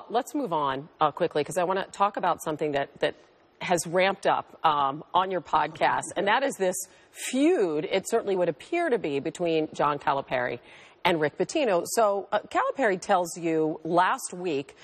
Let's move on quickly, because I want to talk about something that has ramped up on your podcast, and that is this feud, it certainly would appear to be, between John Calipari and Rick Pitino. So Calipari tells you last week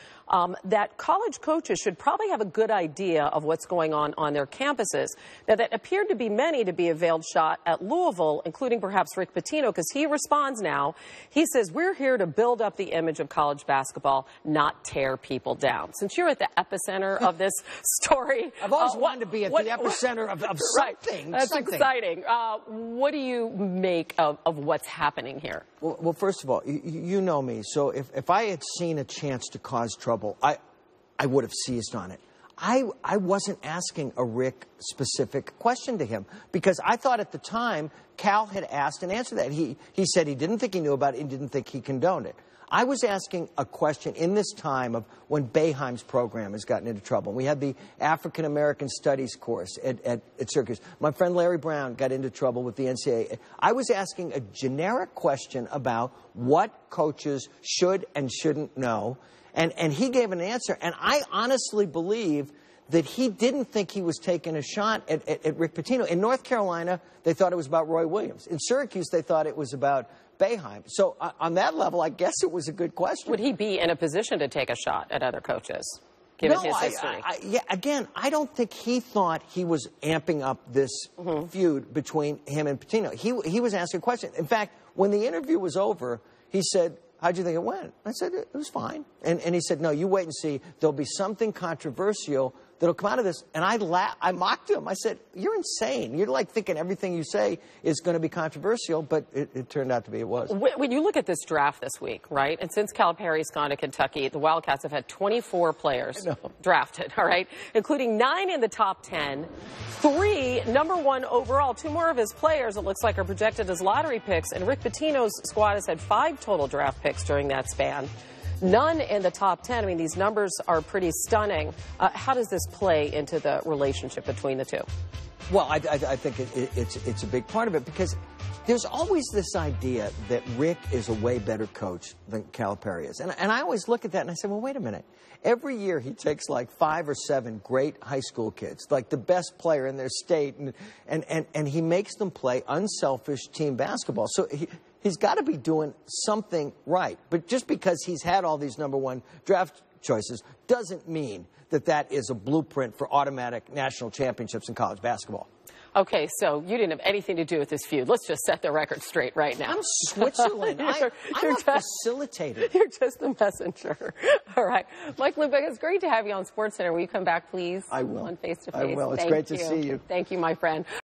that college coaches should probably have a good idea of what's going on their campuses. Now, that appeared to be many to be a veiled shot at Louisville, including perhaps Rick Pitino, because he responds now. He says, we're here to build up the image of college basketball, not tear people down. Since you're at the epicenter of this story. I've always wanted to be at the epicenter of something. Right. That's exciting. What do you make of what's happening here? Well, first of all, you know me. So if I had seen a chance to cause trouble, I would have seized on it. I wasn't asking a Rick-specific question to him, because I thought at the time Cal had asked and answered that. He said he didn't think he knew about it and didn't think he condoned it. I was asking a question in this time of when Boeheim's program has gotten into trouble. We had the African American Studies course at Syracuse. My friend Larry Brown got into trouble with the NCAA. I was asking a generic question about what coaches should and shouldn't know, and he gave an answer. And I honestly believe that he didn't think he was taking a shot at Rick Pitino. In North Carolina, they thought it was about Roy Williams. In Syracuse, they thought it was about Boeheim. So on that level, I guess it was a good question. Would he be in a position to take a shot at other coaches, given his history? Again, I don't think he thought he was amping up this feud between him and Pitino. He was asking a question. In fact, when the interview was over, he said, how'd you think it went? I said, it was fine. And he said, no, you wait and see. There'll be something controversial that'll come out of this. And I mocked him. I said, you're insane. You're like thinking everything you say is going to be controversial, but it turned out to be it was. When you look at this draft this week, right, and since Calipari's gone to Kentucky, the Wildcats have had 24 players drafted, all right, including 9 in the top 10, 3 #1 overall. 2 more of his players, it looks like, are projected as lottery picks, and Rick Pitino's squad has had 5 total draft picks during that span. None in the top 10. I mean, these numbers are pretty stunning. How does this play into the relationship between the two? Well, I think it's a big part of it, because there's always this idea that Rick is a way better coach than Calipari is. And I always look at that and I say, well, wait a minute. Every year he takes like 5 or 7 great high school kids, like the best player in their state, and he makes them play unselfish team basketball. So he's got to be doing something right. But just because he's had all these #1 draft choices doesn't mean that that is a blueprint for automatic national championships in college basketball. Okay, so you didn't have anything to do with this feud. Let's just set the record straight right now. I'm Switzerland. I'm a facilitator. You're just a messenger. All right. Mike Lupica, it's great to have you on SportsCenter. Will you come back, please? I will. On Face to Face. I will. It's great to see you. Thank you, my friend.